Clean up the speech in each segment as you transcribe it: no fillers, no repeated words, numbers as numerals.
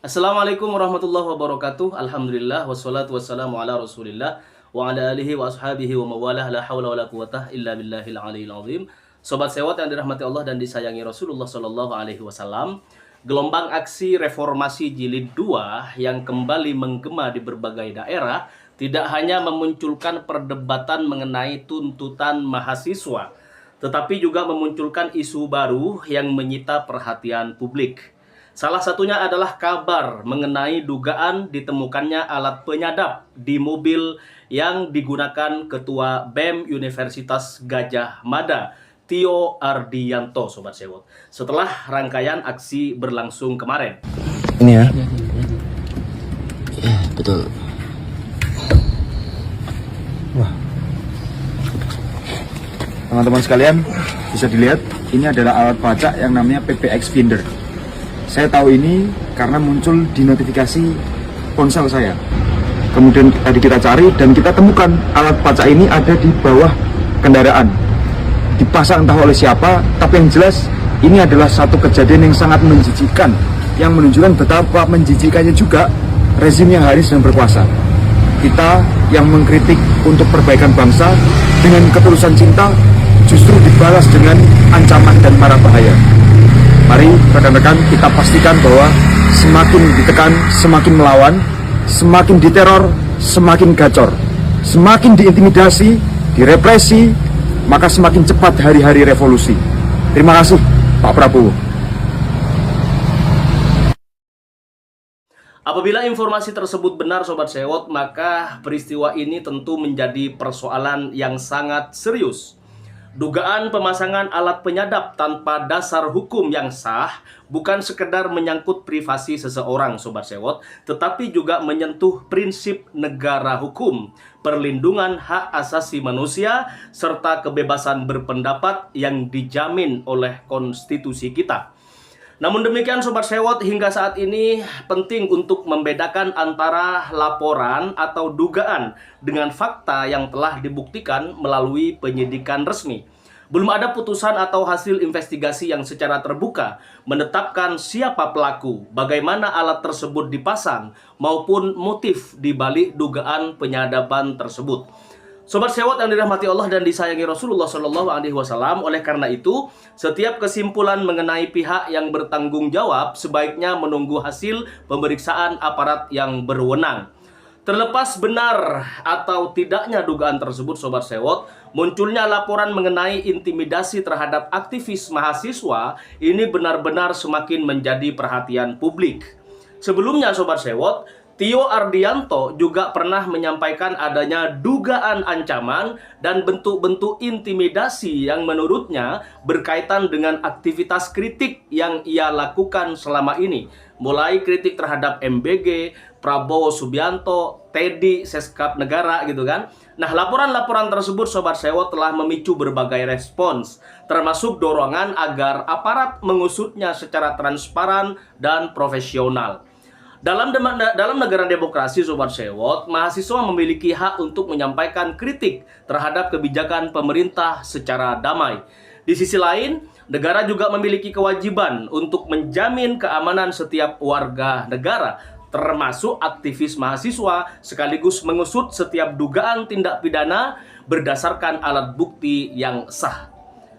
Assalamualaikum warahmatullahi wabarakatuh. Alhamdulillah wassalatu wassalamu ala Rasulillah wa ala alihi wa ashabihi wa mawalah la haula wala quwata illa billahil aliyil azim. Sobat sewot yang dirahmati Allah dan disayangi Rasulullah sallallahu alaihi wasallam. Gelombang aksi reformasi jilid 2 yang kembali menggema di berbagai daerah tidak hanya memunculkan perdebatan mengenai tuntutan mahasiswa, tetapi juga memunculkan isu baru yang menyita perhatian publik. Salah satunya adalah kabar mengenai dugaan ditemukannya alat penyadap di mobil yang digunakan Ketua BEM Universitas Gadjah Mada, Tio Ardianto, Sobat Sewot. Setelah rangkaian aksi berlangsung kemarin. Ini ya? Ya, betul. Wah. Teman-teman sekalian, bisa dilihat, ini adalah alat pacak yang namanya PPX Finder. Saya tahu ini karena muncul di notifikasi ponsel saya. Kemudian tadi kita cari dan kita temukan alat pacak ini ada di bawah kendaraan. Dipasang entah oleh siapa, tapi yang jelas ini adalah satu kejadian yang sangat menjijikkan, yang menunjukkan betapa menjijikannya juga rezim yang hari sedang berkuasa. Kita yang mengkritik untuk perbaikan bangsa dengan ketulusan cinta justru dibalas dengan ancaman dan marah bahaya. Mari rekan-rekan kita pastikan bahwa semakin ditekan, semakin melawan, semakin diteror, semakin gacor, semakin diintimidasi, direpresi, maka semakin cepat hari-hari revolusi. Terima kasih Pak Prabowo. Apabila informasi tersebut benar Sobat Sewot, maka peristiwa ini tentu menjadi persoalan yang sangat serius. Dugaan pemasangan alat penyadap tanpa dasar hukum yang sah bukan sekedar menyangkut privasi seseorang Sobat Sewot, tetapi juga menyentuh prinsip negara hukum, perlindungan hak asasi manusia, serta kebebasan berpendapat yang dijamin oleh konstitusi kita. Namun demikian Sobat Sewot, hingga saat ini penting untuk membedakan antara laporan atau dugaan dengan fakta yang telah dibuktikan melalui penyidikan resmi. Belum ada putusan atau hasil investigasi yang secara terbuka menetapkan siapa pelaku, bagaimana alat tersebut dipasang, maupun motif dibalik dugaan penyadapan tersebut. Sobat Sewot yang dirahmati Allah dan disayangi Rasulullah Shallallahu Alaihi Wasallam, oleh karena itu, setiap kesimpulan mengenai pihak yang bertanggung jawab sebaiknya menunggu hasil pemeriksaan aparat yang berwenang. Terlepas benar atau tidaknya dugaan tersebut, Sobat Sewot, munculnya laporan mengenai intimidasi terhadap aktivis mahasiswa ini benar-benar semakin menjadi perhatian publik. Sebelumnya, Sobat Sewot, Tio Ardianto juga pernah menyampaikan adanya dugaan ancaman dan bentuk-bentuk intimidasi yang menurutnya berkaitan dengan aktivitas kritik yang ia lakukan selama ini. Mulai kritik terhadap MBG, Prabowo Subianto, Teddy, Seskap Negara gitu kan. Nah, laporan-laporan tersebut Sobat Sewot telah memicu berbagai respons, termasuk dorongan agar aparat mengusutnya secara transparan dan profesional. Dalam negara demokrasi Sobat Sewot, mahasiswa memiliki hak untuk menyampaikan kritik terhadap kebijakan pemerintah secara damai. Di sisi lain, negara juga memiliki kewajiban untuk menjamin keamanan setiap warga negara, termasuk aktivis mahasiswa, sekaligus mengusut setiap dugaan tindak pidana berdasarkan alat bukti yang sah.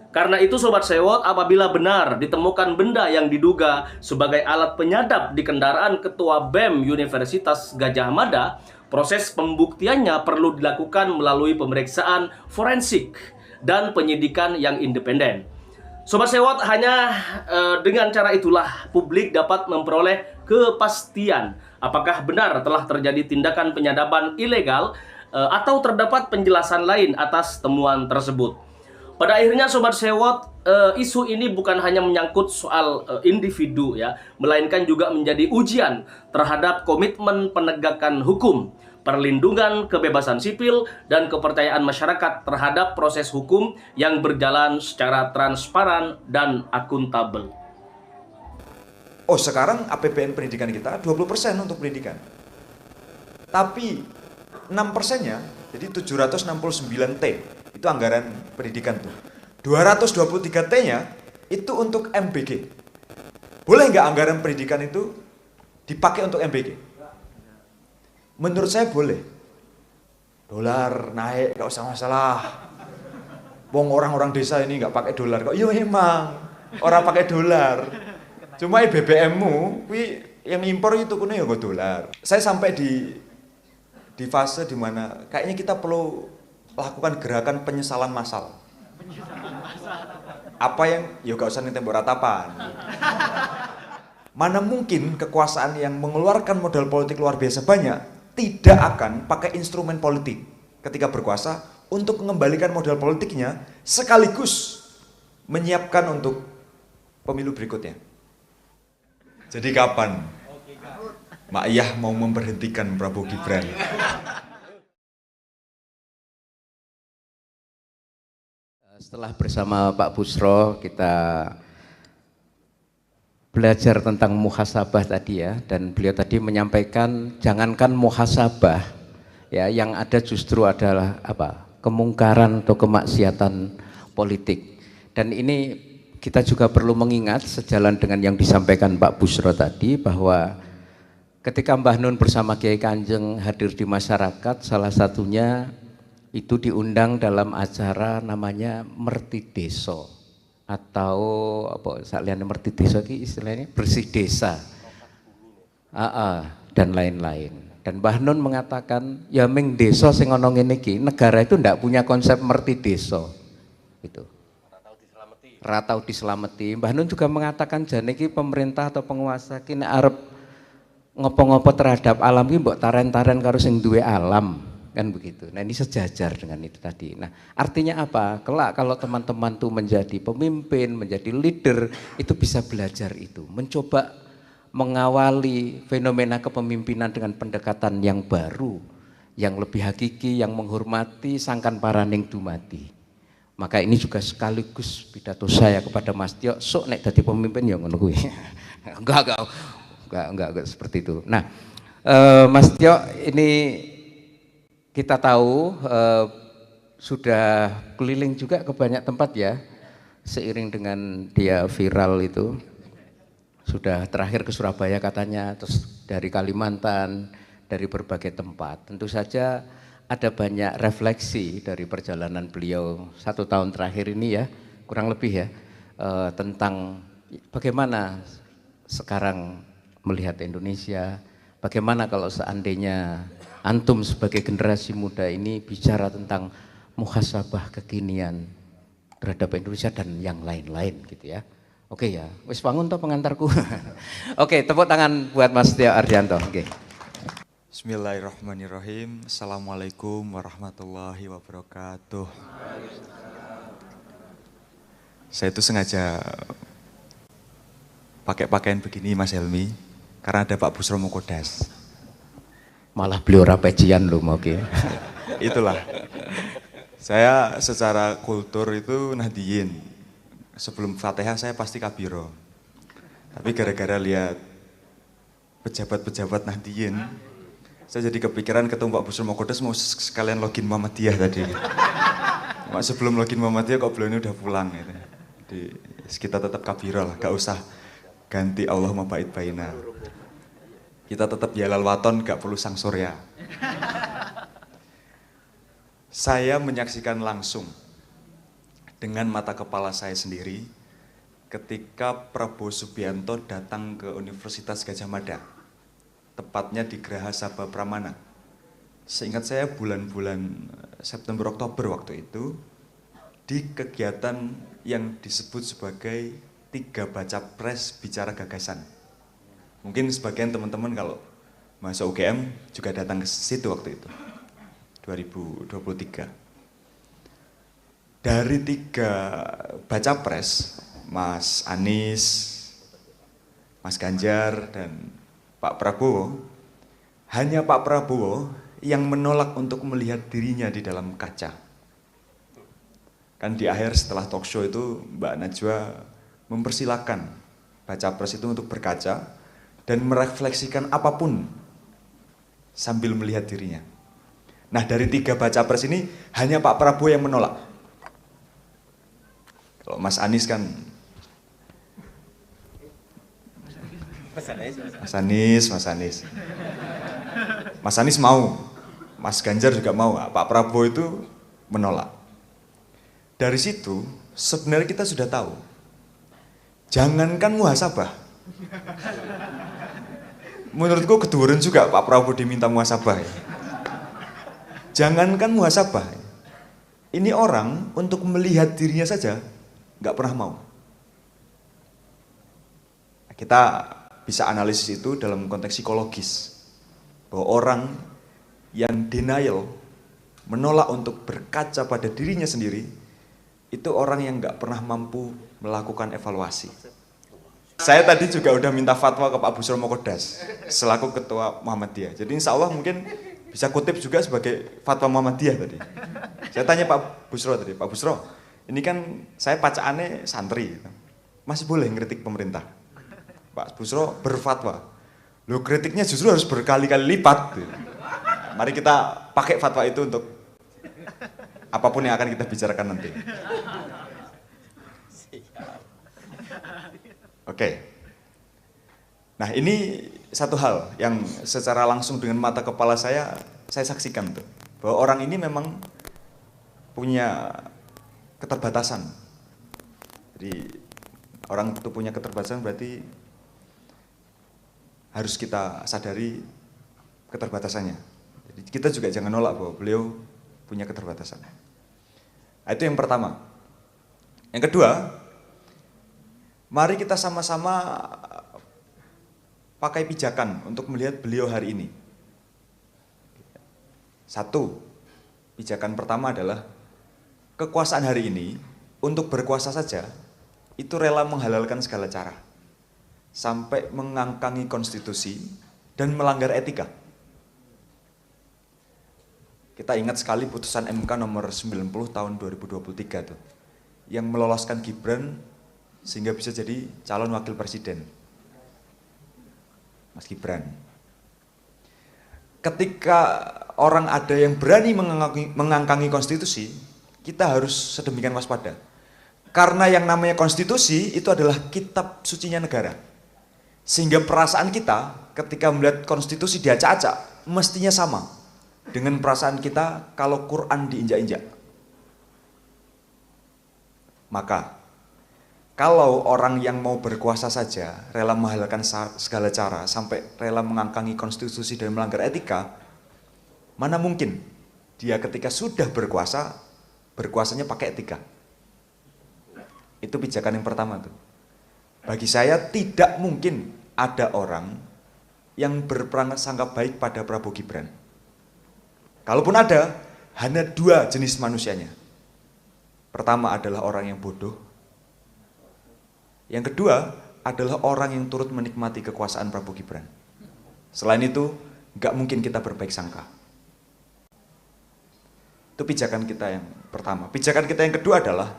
Karena itu Sobat Sewot, apabila benar ditemukan benda yang diduga sebagai alat penyadap di kendaraan Ketua BEM Universitas Gadjah Mada, proses pembuktiannya perlu dilakukan melalui pemeriksaan forensik dan penyidikan yang independen. Sobat Sewot, hanya dengan cara itulah publik dapat memperoleh kepastian apakah benar telah terjadi tindakan penyadapan ilegal atau terdapat penjelasan lain atas temuan tersebut. Pada akhirnya Sobat Sewot, isu ini bukan hanya menyangkut soal individu ya, melainkan juga menjadi ujian terhadap komitmen penegakan hukum, perlindungan kebebasan sipil, dan kepercayaan masyarakat terhadap proses hukum yang berjalan secara transparan dan akuntabel. Oh, sekarang APBN pendidikan kita 20% untuk pendidikan. Tapi 6%-nya, jadi 769 T. Itu anggaran pendidikan tuh. 223 T-nya itu untuk MBG. Boleh nggak anggaran pendidikan itu dipakai untuk MBG. Menurut saya boleh. Dolar naik, gak usah masalah. Wong orang-orang desa ini nggak pakai dolar kok. Yo emang orang pakai dolar. Cuma BBM-mu, yang impor itu kuno ya nggak dolar. Saya sampai di fase dimana kayaknya kita perlu lakukan gerakan penyesalan massal. Apa yang, ya gak usah nih tembok ratapan. Mana mungkin kekuasaan yang mengeluarkan modal politik luar biasa banyak tidak akan pakai instrumen politik ketika berkuasa untuk mengembalikan modal politiknya sekaligus menyiapkan untuk pemilu berikutnya. Jadi kapan Mak Iyah mau memberhentikan Prabowo Gibran? Setelah bersama Pak Busro kita belajar tentang muhasabah tadi ya, dan beliau tadi menyampaikan jangankan muhasabah ya, yang ada justru adalah apa? Kemungkaran atau kemaksiatan politik. Dan ini kita juga perlu mengingat sejalan dengan yang disampaikan Pak Busro tadi bahwa ketika Mbah Nun bersama Kiai Kanjeng hadir di masyarakat, salah satunya itu diundang dalam acara namanya Merti Deso atau apa sakliane Merti Deso ini istilahnya bersih desa dan lain-lain. Dan Mbah Nun mengatakan ya ming deso sing ana ngene iki, negara itu ndak punya konsep Merti Deso itu. Ratau diselamati. Mbah Nun juga mengatakan jane iki pemerintah atau penguasa ki nek arep ngopo-ngopo terhadap alam ki mbok taren-taren karo sing duwe alam, kan begitu. Nah, ini sejajar dengan itu tadi. Nah, artinya apa? Kelak kalau teman-teman tuh menjadi pemimpin, menjadi leader, itu bisa belajar itu, mencoba mengawali fenomena kepemimpinan dengan pendekatan yang baru, yang lebih hakiki, yang menghormati sangkan paraning dumati. Maka ini juga sekaligus pidato saya kepada Mas Tio, sok nek dadi pemimpin ya ngono kuwi. Enggak seperti itu. Nah, Mas Tio ini kita tahu sudah keliling juga ke banyak tempat ya, seiring dengan dia viral itu. Sudah terakhir ke Surabaya katanya, terus dari Kalimantan, dari berbagai tempat. Tentu saja ada banyak refleksi dari perjalanan beliau 1 tahun terakhir ini ya, kurang lebih ya, tentang bagaimana sekarang melihat Indonesia, bagaimana kalau seandainya antum sebagai generasi muda ini bicara tentang muhasabah kekinian terhadap Indonesia dan yang lain-lain gitu ya. Oke ya, wis bangun toh pengantarku. Oke, tepuk tangan buat Mas Tio Ardianto. Oke. Bismillahirrahmanirrahim. Assalamualaikum warahmatullahi wabarakatuh. Saya itu sengaja pakai pakaian begini Mas Helmi, karena ada Pak Busro Mukodas. Malah beliau rapecian loh, oke. Itulah. Saya secara kultur itu Nahdiyin. Sebelum Fatihah saya pasti kabiro. Tapi gara-gara lihat pejabat-pejabat Nahdiyin, saya jadi kepikiran ketemu Pak Busro Mukodas mau sekalian login Muhammadiyah tadi. Cuma sebelum login Muhammadiyah kok beliau ini udah pulang gitu. Jadi kita tetap kabiro lah, gak usah ganti Allahumma ba'id baina. Kita tetap Yalal Waton, gak perlu Sang Surya. Saya menyaksikan langsung dengan mata kepala saya sendiri ketika Prabowo Subianto datang ke Universitas Gadjah Mada, tepatnya di Geraha Sabha Pramana. Seingat saya bulan-bulan September Oktober waktu itu, di kegiatan yang disebut sebagai 3 baca pres bicara gagasan. Mungkin sebagian teman-teman kalau masuk UGM juga datang ke situ waktu itu, 2023. Dari 3 baca pres, Mas Anies, Mas Ganjar, dan Pak Prabowo, hanya Pak Prabowo yang menolak untuk melihat dirinya di dalam kaca. Kan di akhir setelah talk show itu Mbak Najwa mempersilahkan baca pres itu untuk berkaca dan merefleksikan apapun sambil melihat dirinya. Nah, dari 3 baca pres ini hanya Pak Prabowo yang menolak. Kalau Mas Anies kan Mas Anies. Mas Anies mau, Mas Ganjar juga mau, Pak Prabowo itu menolak. Dari situ sebenarnya kita sudah tahu, jangankan muhasabah, menurutku keduren juga Pak Prabowo diminta muhasabah. Jangankan muhasabah, ini orang untuk melihat dirinya saja nggak pernah mau. Kita bisa analisis itu dalam konteks psikologis, bahwa orang yang denial, menolak untuk berkaca pada dirinya sendiri, itu orang yang nggak pernah mampu melakukan evaluasi. Saya tadi juga udah minta fatwa ke Pak Busro Mokodas selaku Ketua Muhammadiyah. Jadi insya Allah mungkin bisa kutip juga sebagai fatwa Muhammadiyah tadi. Saya tanya Pak Busro tadi, Pak Busro, ini kan saya bacaannya santri, masih boleh ngeritik pemerintah? Pak Busro berfatwa, lo kritiknya justru harus berkali-kali lipat. Mari kita pakai fatwa itu untuk apapun yang akan kita bicarakan nanti. Oke. Nah, ini satu hal yang secara langsung dengan mata kepala saya saksikan tuh, bahwa orang ini memang punya keterbatasan. Jadi orang itu punya keterbatasan berarti harus kita sadari keterbatasannya. Jadi kita juga jangan nolak bahwa beliau punya keterbatasan. Nah, itu yang pertama. Yang kedua, mari kita sama-sama pakai pijakan untuk melihat beliau hari ini. Satu, pijakan pertama adalah kekuasaan hari ini untuk berkuasa saja itu rela menghalalkan segala cara, sampai mengangkangi konstitusi dan melanggar etika. Kita ingat sekali putusan MK nomor 90 tahun 2023 tuh, yang meloloskan Gibran sehingga bisa jadi calon wakil presiden. Mas Gibran. Ketika orang ada yang berani mengangkangi konstitusi, kita harus sedemikian waspada. Karena yang namanya konstitusi itu adalah kitab sucinya negara. Sehingga perasaan kita ketika melihat konstitusi diacak-acak mestinya sama dengan perasaan kita kalau Quran diinjak-injak. Maka kalau orang yang mau berkuasa saja rela menghalalkan segala cara sampai rela mengangkangi konstitusi dan melanggar etika, mana mungkin dia ketika sudah berkuasa, berkuasanya pakai etika. Itu pijakan yang pertama tuh. Bagi saya tidak mungkin ada orang yang berprasangka baik pada Prabowo Gibran. Kalaupun ada, hanya dua jenis manusianya. Pertama adalah orang yang bodoh. Yang kedua adalah orang yang turut menikmati kekuasaan Prabowo Gibran. Selain itu, nggak mungkin kita berbaik sangka. Itu pijakan kita yang pertama. Pijakan kita yang kedua adalah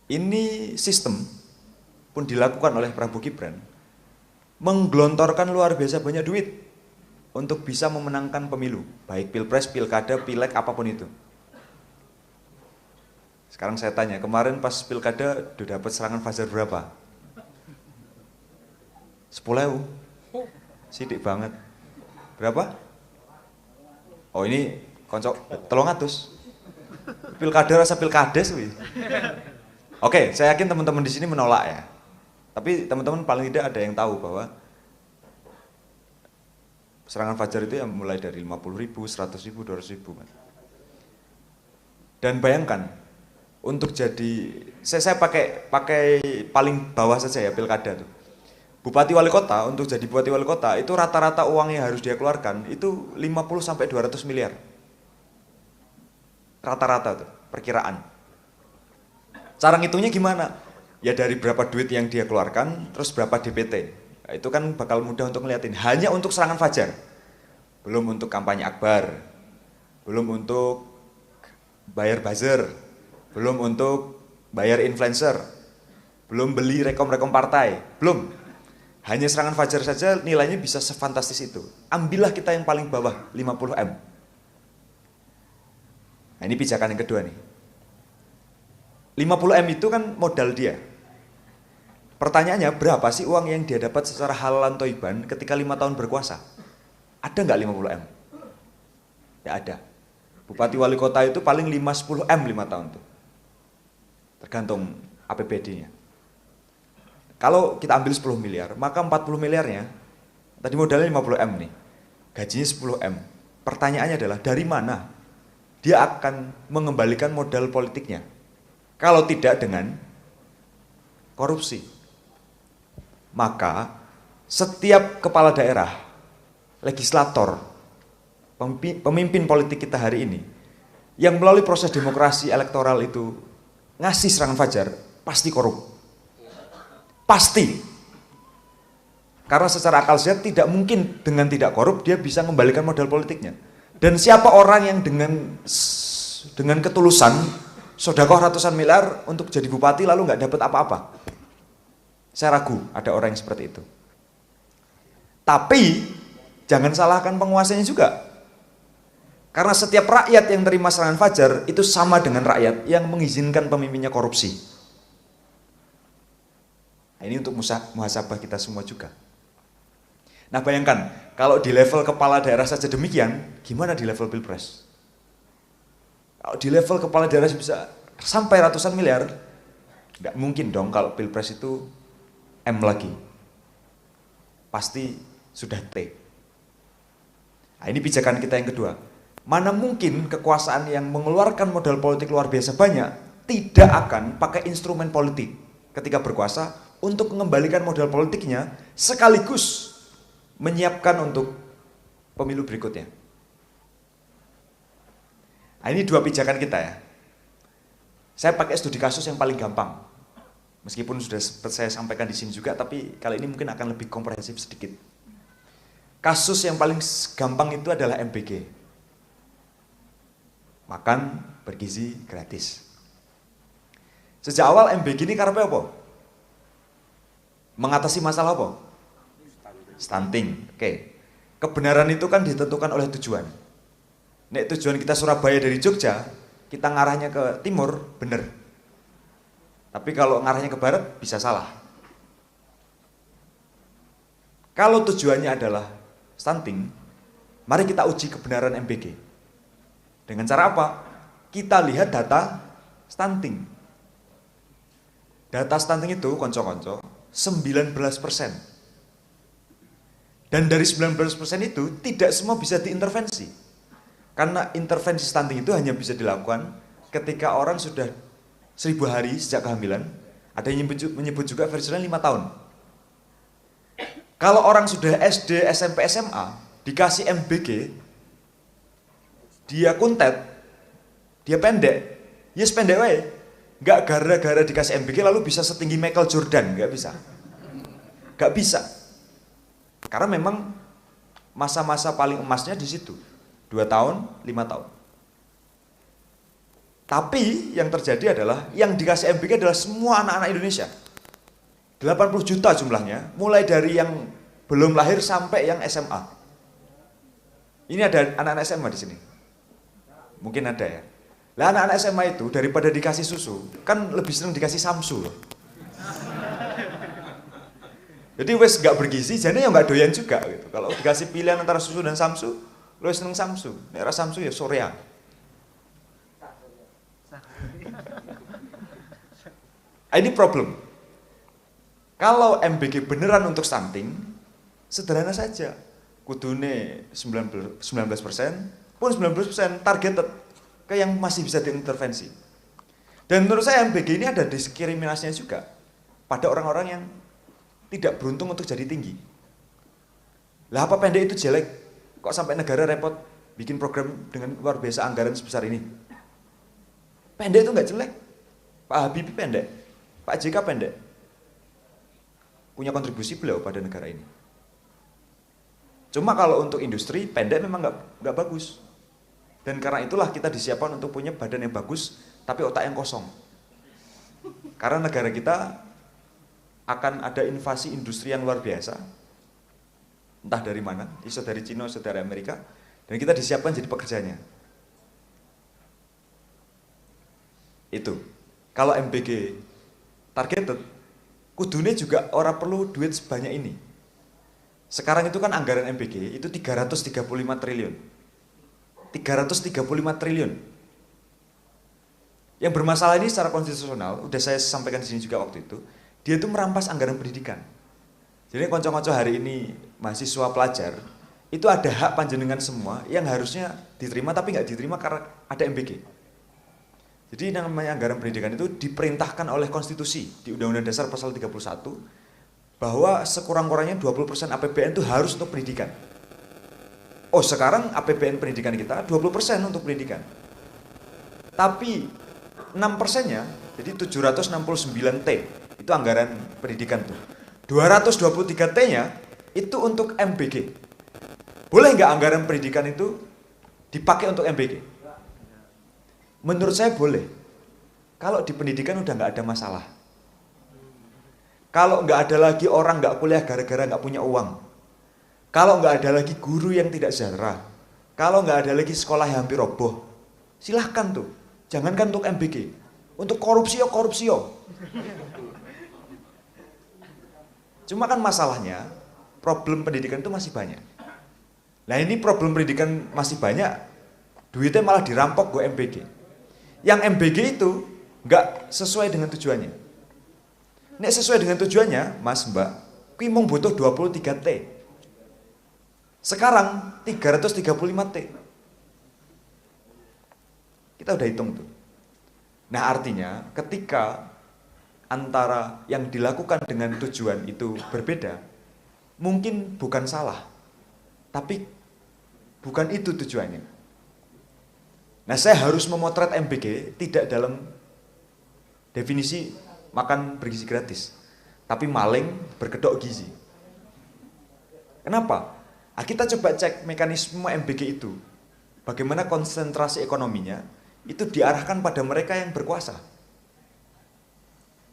ini sistem pun dilakukan oleh Prabowo Gibran menggelontorkan luar biasa banyak duit untuk bisa memenangkan pemilu, baik pilpres, pilkada, pileg, apapun itu. Sekarang saya tanya, kemarin pas pilkada udah dapat serangan Fajar berapa? 10.000. Sidik banget. Berapa? Oh ini kocok 300. Pilkada rasa pilkades wih. Oke, saya yakin teman-teman di sini menolak ya. Tapi teman-teman paling tidak ada yang tahu bahwa serangan Fajar itu yang mulai dari 50.000, 100.000, 200.000. Dan bayangkan, untuk jadi, saya pakai paling bawah saja ya pilkada tuh. Bupati wali kota, untuk jadi bupati wali kota itu rata-rata uang yang harus dia keluarkan itu 50-200 miliar. Rata-rata tuh, perkiraan. Cara ngitungnya gimana? Ya dari berapa duit yang dia keluarkan, terus berapa DPT. Nah, itu kan bakal mudah untuk ngeliatin. Hanya untuk serangan Fajar. Belum untuk kampanye akbar. Belum untuk bayar buzzer. Belum untuk bayar influencer. Belum beli rekom-rekom partai. Belum. Hanya serangan Fajar saja nilainya bisa sefantastis itu. Ambillah kita yang paling bawah, 50M. Nah ini pijakan yang kedua nih. 50M itu kan modal dia. Pertanyaannya, berapa sih uang yang dia dapat secara halalan toiban ketika 5 tahun berkuasa? Ada nggak 50 M? Ya ada. Bupati wali kota itu paling 5-10 M 5 tahun tuh. Tergantung APBD-nya. Kalau kita ambil 10 miliar, maka 40 miliarnya, tadi modalnya 50 M nih, gajinya 10 M. Pertanyaannya adalah, dari mana dia akan mengembalikan modal politiknya? Kalau tidak dengan korupsi. Maka setiap kepala daerah, legislator, pemimpin politik kita hari ini, yang melalui proses demokrasi elektoral itu ngasih serangan fajar, pasti korup. Pasti. Karena secara akal sehat tidak mungkin dengan tidak korup dia bisa mengembalikan modal politiknya. Dan siapa orang yang dengan ketulusan sedekah ratusan miliar untuk jadi bupati lalu nggak dapat apa-apa? Saya ragu ada orang yang seperti itu. Tapi jangan salahkan penguasanya juga. Karena setiap rakyat yang terima serangan fajar itu sama dengan rakyat yang mengizinkan pemimpinnya korupsi. Nah, ini untuk muhasabah kita semua juga. Nah bayangkan, kalau di level kepala daerah saja demikian, gimana di level pilpres? Kalau di level kepala daerah bisa sampai ratusan miliar, nggak mungkin dong kalau pilpres itu M lagi. Pasti sudah T. Nah, ini pijakan kita yang kedua. Mana mungkin kekuasaan yang mengeluarkan modal politik luar biasa banyak tidak akan pakai instrumen politik ketika berkuasa untuk mengembalikan modal politiknya sekaligus menyiapkan untuk pemilu berikutnya. Nah, ini dua pijakan kita ya. Saya pakai studi kasus yang paling gampang. Meskipun sudah saya sampaikan di sini juga, tapi kali ini mungkin akan lebih komprehensif sedikit. Kasus yang paling gampang itu adalah MBG. Makan bergizi gratis. Sejak awal MBG ini karena apa? Mengatasi masalah apa? Stunting. Oke. Kebenaran itu kan ditentukan oleh tujuan. Nek tujuan kita Surabaya dari Jogja, kita ngarahnya ke timur, bener. Tapi kalau ngarahnya ke barat, bisa salah. Kalau tujuannya adalah stunting, mari kita uji kebenaran MBG. Dengan cara apa? Kita lihat data stunting. Data stunting itu, konco-konco, 19%. Dan dari 19% itu, tidak semua bisa diintervensi. Karena intervensi stunting itu hanya bisa dilakukan ketika orang sudah 1000 hari sejak kehamilan, ada yang menyebut juga versi 5 tahun. Kalau orang sudah SD, SMP, SMA, dikasih MBG, dia kuntet, dia pendek, ya sependek wae. Nggak gara-gara dikasih MBG lalu bisa setinggi Michael Jordan, nggak bisa. Nggak bisa. Karena memang masa-masa paling emasnya di situ, 2 tahun, 5 tahun. Tapi yang terjadi adalah yang dikasih MBG adalah semua anak-anak Indonesia. 80 juta jumlahnya, mulai dari yang belum lahir sampai yang SMA. Ini ada anak-anak SMA di sini. Mungkin ada ya. Lah anak-anak SMA itu daripada dikasih susu, kan lebih senang dikasih samsu loh. Jadi wes gak bergizi, jadi ya gak doyan juga gitu. Kalau dikasih pilihan antara susu dan samsu, lo seneng samsu. Nek samsu ya soreang. Ini problem. Kalau MBG beneran untuk stunting, sederhana saja. Kudune 19%, pun 19% targeted ke yang masih bisa diintervensi. Dan menurut saya MBG ini ada diskriminasinya juga pada orang-orang yang tidak beruntung untuk jadi tinggi. Lah apa pendek itu jelek? Kok sampai negara repot bikin program dengan luar biasa anggaran sebesar ini? Pendek itu nggak jelek. Pak Habibie pendek, Pak JK pendek. Punya kontribusi beliau pada negara ini. Cuma kalau untuk industri, pendek memang nggak bagus. Dan karena itulah kita disiapkan untuk punya badan yang bagus, tapi otak yang kosong. Karena negara kita akan ada invasi industri yang luar biasa, entah dari mana, iso dari Cina, iso dari Amerika, dan kita disiapkan jadi pekerjanya. Itu. Kalau MBG targeted, kudune juga ora perlu duit sebanyak ini. Sekarang itu kan anggaran MBG itu 335 triliun. 335 triliun. Yang bermasalah ini secara konstitusional, udah saya sampaikan di sini juga waktu itu, dia itu merampas anggaran pendidikan. Jadi konco-konco hari ini mahasiswa pelajar, itu ada hak panjenengan semua yang harusnya diterima tapi nggak diterima karena ada MBG. Jadi namanya anggaran pendidikan itu diperintahkan oleh konstitusi di Undang-Undang Dasar Pasal 31 bahwa sekurang-kurangnya 20% APBN itu harus untuk pendidikan. Oh, sekarang APBN pendidikan kita 20% untuk pendidikan. Tapi 6%-nya, jadi 769T, itu anggaran pendidikan tuh. 223T-nya itu untuk MBG. Boleh nggak anggaran pendidikan itu dipakai untuk MBG? Menurut saya boleh. Kalau di pendidikan udah nggak ada masalah. Kalau nggak ada lagi orang nggak kuliah gara-gara nggak punya uang. Kalau nggak ada lagi guru yang tidak sejahtera. Kalau nggak ada lagi sekolah yang hampir roboh. Silahkan tuh. Jangankan untuk MBG. Untuk korupsi yo, korupsi yo. Cuma kan masalahnya, problem pendidikan itu masih banyak. Nah ini problem pendidikan masih banyak, duitnya malah dirampok gue MBG. Yang MBG itu nggak sesuai dengan tujuannya. Nek sesuai dengan tujuannya, Mas Mbak, kui mung butuh 23T. Sekarang 335T. Kita udah hitung tuh. Nah artinya ketika antara yang dilakukan dengan tujuan itu berbeda, mungkin bukan salah, tapi bukan itu tujuannya. Nah saya harus memotret MBG tidak dalam definisi makan bergizi gratis, tapi maling berkedok gizi. Kenapa? Nah, kita coba cek mekanisme MBG itu. Bagaimana konsentrasi ekonominya itu diarahkan pada mereka yang berkuasa.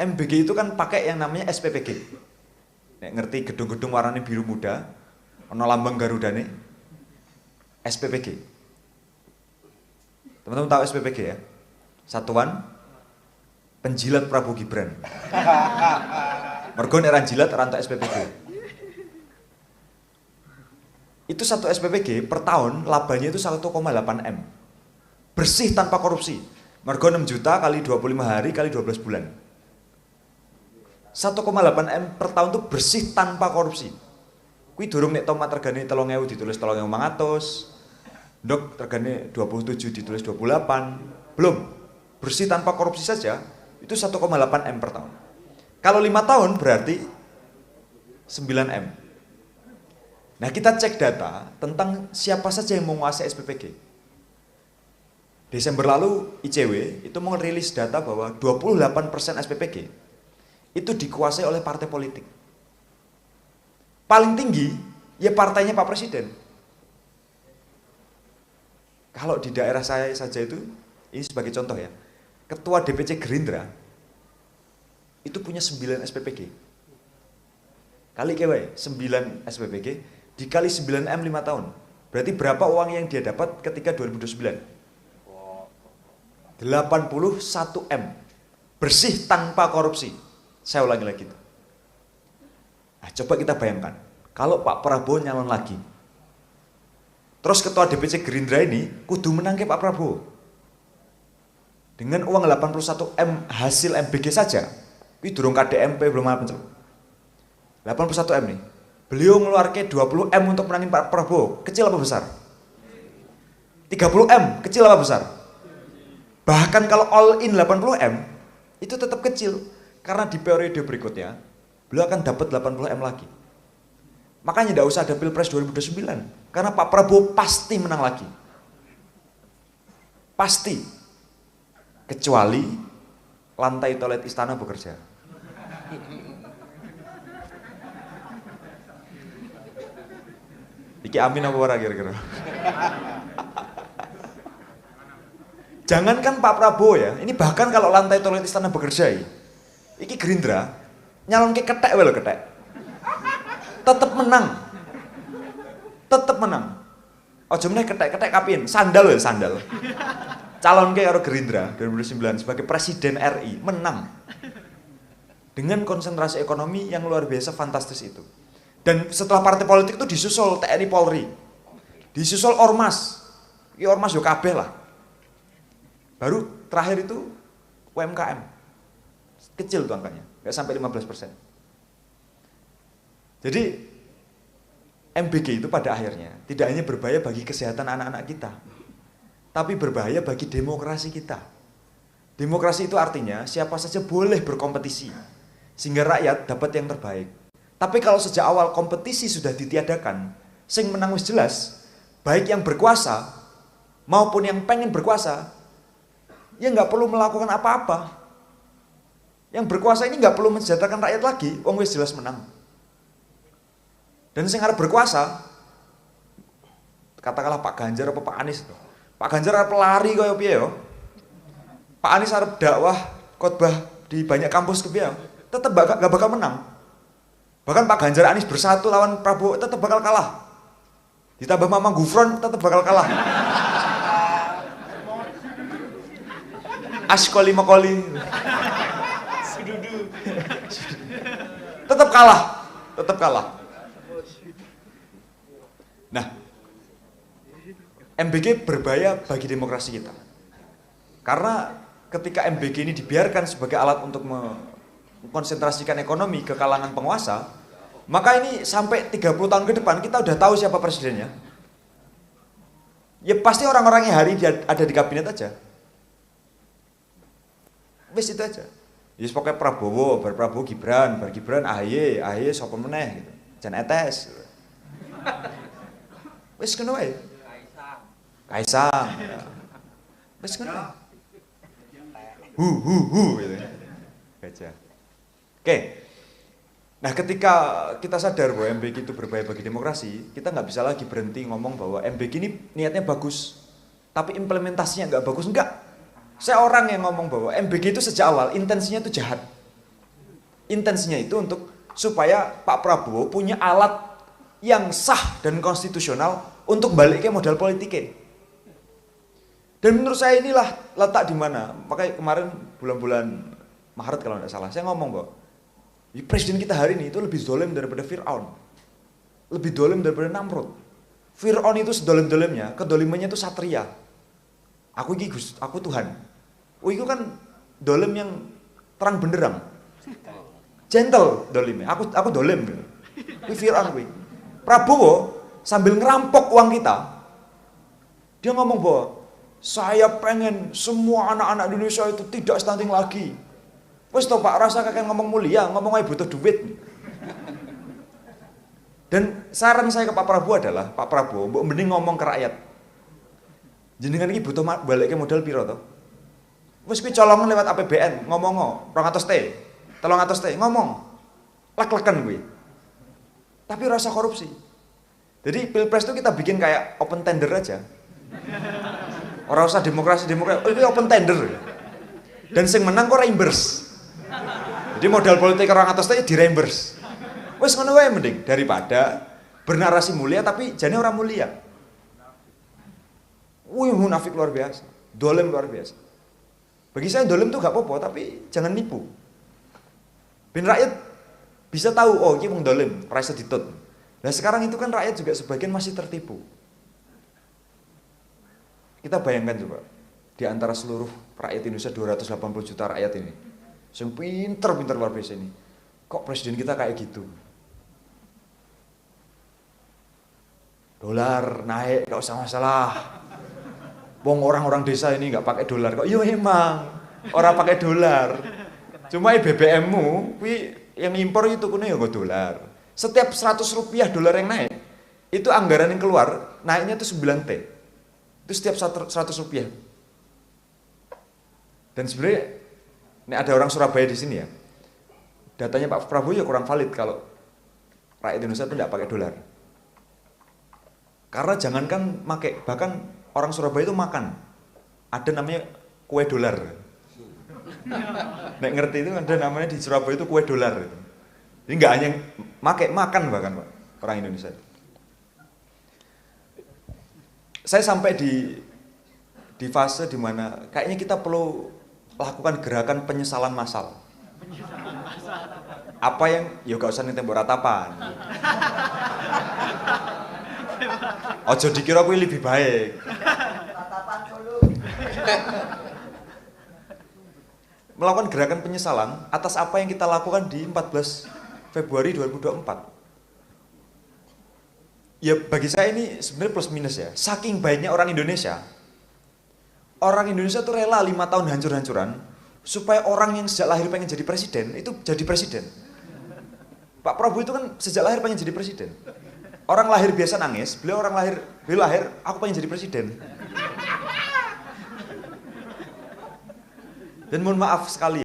MBG itu kan pakai yang namanya SPPG. Nek ngerti gedung-gedung warnanya biru muda, ono lambang Garudane, SPPG. Teman-teman tahu SPPG ya? Satuan Penjilat Prabowo Gibran. Mergo nek ra jilat ra entuk SPPG. Itu satu SPPG per tahun labanya itu 1,8 M. Bersih tanpa korupsi. Mergo 6 juta kali 25 hari kali 12 bulan. 1,8 M per tahun itu bersih tanpa korupsi. Kui durung nek tomat regane 3.000 ditulis 3.500. Ndok regane 27 ditulis 28. Belum. Bersih tanpa korupsi saja itu 1,8 M per tahun. Kalau 5 tahun berarti 9 M. Nah kita cek data tentang siapa saja yang menguasai SPPG. Desember lalu ICW itu merilis data bahwa 28% SPPG itu dikuasai oleh partai politik. Paling tinggi ya partainya Pak Presiden. Kalau di daerah saya saja itu, ini sebagai contoh ya, Ketua DPC Gerindra itu punya 9 SPPG. Kali kewe 9 SPPG dikali 9 M 5 tahun. Berarti berapa uang yang dia dapat ketika 2029? 81 M. Bersih tanpa korupsi. Saya ulangi lagi itu. Nah, coba kita bayangkan, kalau Pak Prabowo nyalon lagi. Terus ketua DPC Gerindra ini kudu menang ke Pak Prabowo. Dengan uang 81 M hasil MBG saja, ini durung KDMP belum apa 81 M nih. Beliau ngeluarkan 20 M untuk menangin Pak Prabowo. Kecil apa besar? 30 M, kecil apa besar? Bahkan kalau all in 80 M, itu tetap kecil. Karena di periode berikutnya, beliau akan dapat 80 M lagi. Makanya tidak usah ada Pilpres 2029. Karena Pak Prabowo pasti menang lagi. Pasti. Kecuali lantai toilet istana bekerja. Iki amin apa ora kira-kira? Jangankan Pak Prabowo ya, ini bahkan kalau lantai toilet istana bekerja iki Gerindra nyalon ke ketek wae lho ketek. Tetap menang. Tetap menang. Ojo meneh ketek-ketek kapien, sandal wae sandal. Calon ke karo Gerindra 2009 sebagai presiden RI menang. dengan konsentrasi ekonomi yang luar biasa fantastis itu. Dan setelah partai politik itu disusul TNI Polri, disusul Ormas, ya Ormas yo kabeh lah. Baru terakhir itu UMKM, kecil tuh angkanya, nggak sampai 15%. Jadi MBG itu pada akhirnya tidak hanya berbahaya bagi kesehatan anak-anak kita, tapi berbahaya bagi demokrasi kita. Demokrasi itu artinya siapa saja boleh berkompetisi, sehingga rakyat dapat yang terbaik. Tapi kalau sejak awal kompetisi sudah ditiadakan, sing menang wis jelas, baik yang berkuasa maupun yang pengen berkuasa, ya nggak perlu melakukan apa-apa. Yang berkuasa ini nggak perlu mensejahterakan rakyat lagi, wong wis jelas menang. Dan sing arep berkuasa, katakanlah Pak Ganjar atau Pak Anies, Pak Ganjar arep lari kaya piye yo? Pak Anies arep dakwah khotbah di banyak kampus ke piye? Tetap gak bakal menang. Bahkan Pak Ganjar Anies bersatu lawan Prabowo tetap bakal kalah. Ditambah Mama Gufron tetap bakal kalah. Askoli Mokoli. Tetap kalah. Tetap kalah. Nah, MBG berbahaya bagi demokrasi kita. Karena ketika MBG ini dibiarkan sebagai alat untuk mengkonsentrasikan ekonomi ke kalangan penguasa, maka ini sampai 30 tahun ke depan kita udah tahu siapa presidennya. Ya pasti orang-orang yang hari ini ada di kabinet aja. Wis itu aja. Ya pokoknya Prabowo, Prabowo Gibran, Gibran AHY sapa meneh gitu. Jan Etes. Wis ngono wae. Kaisang. Wis ngono. Gitu. Gajah. Oke. Nah, ketika kita sadar bahwa MBG itu berbahaya bagi demokrasi, kita nggak bisa lagi berhenti ngomong bahwa MBG ini niatnya bagus, tapi implementasinya nggak bagus. Enggak. Saya orang yang ngomong bahwa MBG itu sejak awal intensinya itu jahat. Intensinya itu untuk supaya Pak Prabowo punya alat yang sah dan konstitusional untuk balik ke modal politiknya. Dan menurut saya inilah letak di mana. Makanya kemarin bulan-bulan Maret kalau tidak salah, saya ngomong bahwa presiden kita hari ini itu lebih dolim daripada Fir'aun. Lebih dolim daripada Namrud. Fir'aun itu sedolim-dolimnya, kedolimannya itu satria. Aku Tuhan. Itu kan dolim yang terang benderang. Gentle dolimnya. Aku dolim gitu. Ini Fir'aun kuwi. Prabowo sambil ngerampok uang kita, dia ngomong bahwa saya pengen semua anak-anak Indonesia itu tidak stunting lagi. Wes toh Pak, rasa kakek ngomong mulia, ngomong aja butuh duit. Dan saran saya ke Pak Prabowo adalah, Pak Prabowo, mbok mending ngomong ke rakyat. Jenengan iki butuh balik ke modal piro to? Wes kuwi colongan lewat APBN, ngomong 200T, 300T, ngomong. Lek-leken kuwi. Tapi rasa korupsi. Jadi Pilpres itu kita bikin kayak open tender aja. Orang usah demokrasi, oh ini open tender. Dan sing menang kok reimburse. Jadi modal politik orang atas itu di reimburse. Wes ngono wae mending daripada bernarasi mulia tapi jane orang mulia. Wih, munafik luar biasa, dolim luar biasa. Bagi saya dolim tuh gak apa-apa, tapi jangan nipu. Ben rakyat bisa tahu, oh ini wong dolim, rasa ditut. Nah sekarang itu kan rakyat juga sebagian masih tertipu. Kita bayangkan coba, di antara seluruh rakyat Indonesia 280 juta rakyat ini, yang pinter luar biasa ini, kok presiden kita kayak gitu? Dolar naik, gak usah masalah. Wong orang-orang desa ini nggak pakai dolar kok? Yo emang orang pakai dolar. Cuma BBM-mu, yang impor itu kuno ya dolar. Setiap 100 rupiah dolar yang naik, itu anggaran yang keluar naiknya itu 9T. Itu setiap 100 rupiah. Dan sebenarnya ini ada orang Surabaya di sini ya. Datanya Pak Prabowo ya kurang valid kalau rakyat Indonesia itu tidak pakai dolar. Karena jangankan pakai, bahkan orang Surabaya itu makan. Ada namanya kue dolar. Nek ngerti itu ada namanya di Surabaya itu kue dolar. Jadi nggak hanya makan bahkan Pak, orang Indonesia. Saya sampai di fase di mana kayaknya kita perlu lakukan gerakan penyesalan massal. Apa yang, ya gak usah ning tembok ratapan. Ojo dikira kuwi lebih baik. Melakukan gerakan penyesalan atas apa yang kita lakukan di 14 Februari 2024. Ya bagi saya ini sebenarnya plus minus ya. Saking baiknya orang Indonesia tuh rela 5 tahun hancur-hancuran supaya orang yang sejak lahir pengen jadi presiden itu jadi presiden. Pak Prabowo itu kan sejak lahir pengen jadi presiden. Orang lahir biasa nangis, beliau lahir aku pengen jadi presiden. Dan mohon maaf sekali